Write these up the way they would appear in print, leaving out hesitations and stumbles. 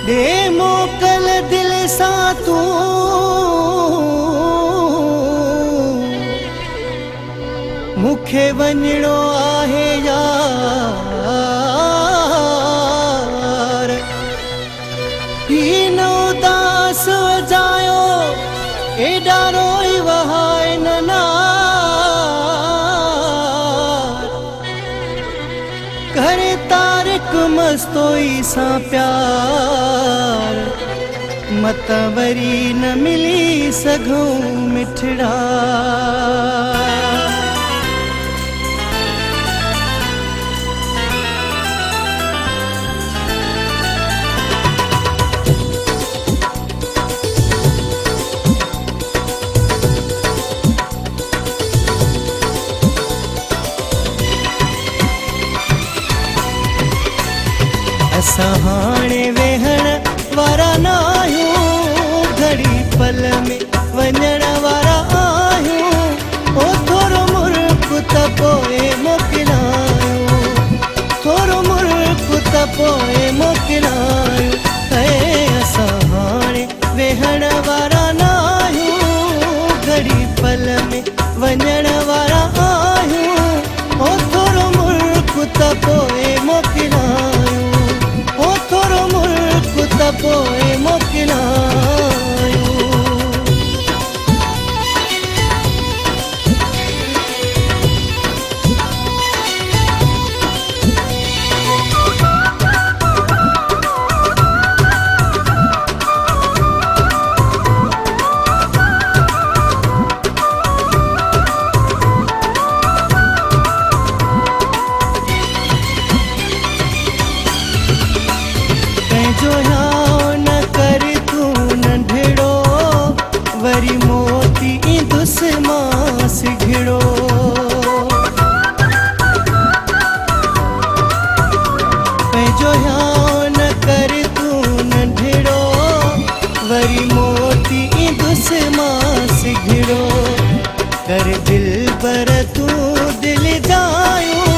दे मोकल दिल सा तू मुखे वञणो आहे यार ही न उदास वजायो एॾा रोई वहाए ननार करे तारिक मस्तोई सां प्यार मत वरी न मिली सघूं मिठड़ा असां हाणे वेहण वारा न आहियूं घड़ी पल में वञण वारा आहियूं ओ थोरो मुल्क त पोइ मोकिलायूं थोरो मुल्क त पोइ मोकिलायूं असां हाणे वेहण वारा न आहियूं घड़ी पल में वञण वारा आहियूं ओ थोरो मुल्क त पोइ मोकिलायूं थोरो मुल्क त पोइ मोकिलायूं जो न कर तू नंढड़ो वरी मोती इंदुस मां सिघड़ो जो न कर तू नंढड़ो वरी मोती इंदुस मां सिघड़ो कर दिल पर तू दिल जायूं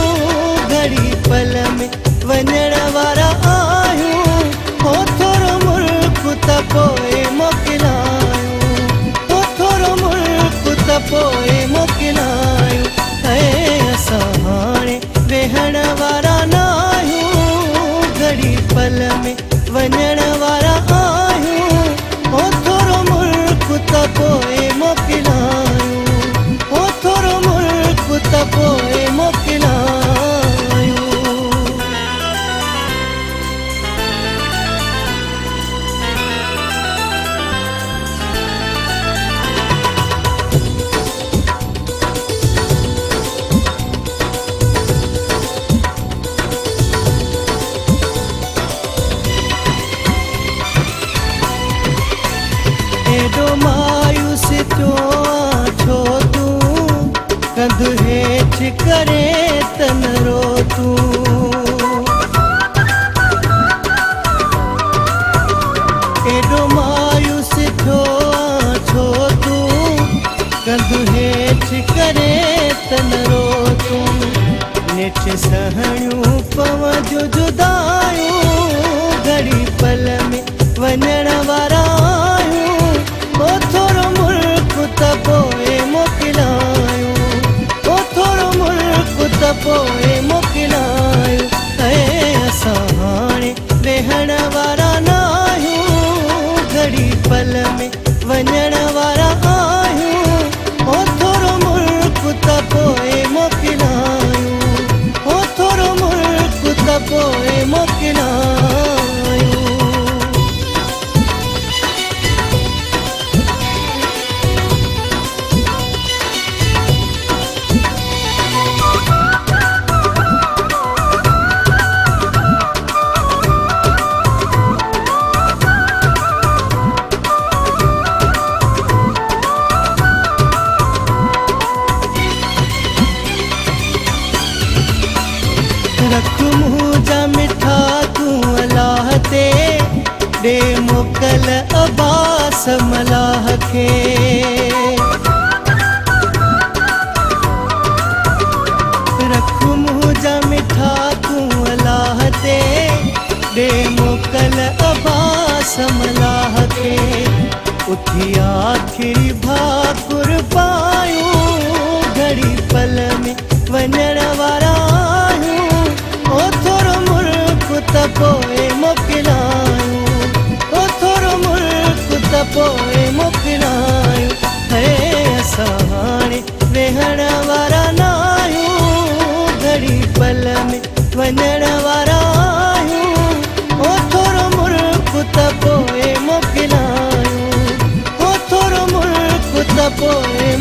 घड़ी पल में वञण वारा आहियूं ओ थोरो मुल्क त पोइ मोकिलायूं ओ थोरो मुल्क त पोइ मोकिलायूं असां हाणे वेहण वारा न आहियूं घड़ी पल में वञण वारा आहियूं ओ थोरो मुल्क त पोइ मोकिलायूं ओ थोरो मुल्क त पोइ मोकिलायूं एॾो मायूस थियो छो तूं कंध हेठि करे त न रो तूं एॾो मायूस थियो छो तूं कंध हेठि करे त न रो तूं नेठ सहणियूं पवजो जुदायूं घड़ी पल में वञण वारा आहियूं ओ थोरो मुल्क त पोइ मोकिलायूं ओ थोरो मुल्क त पोइ मोकिलायूं असां हाणे वेहण वारा न आहियूं घड़ी पल में वञण वारा आहियूं ओ थोरो मुल्क त पोइ मोकिलायूं ओ थोरो मुल्क त पोइ मोकिलायूं रख मुंह जा मिठा तूं अलाह ते ॾे मोकल अब्बास मलाह खे रख मुंह जा मिठा तूं अलाह ते ॾे मोकल अब्बास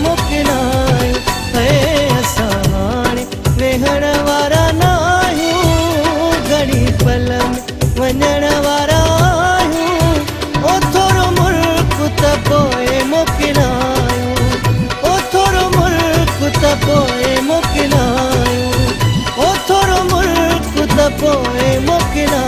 मोकिना आहियूं। असां हाणे वेहण वारा न आहियूं, घड़ी पल में वञण वारा आहियूं। ओ थोरो मुल्क त पोइ मोकिना आहियूं, ओ थोरो मुल्क त पोइ मोकिना आहियूं, ओ थोरो मुल्क त पोइ मोकिना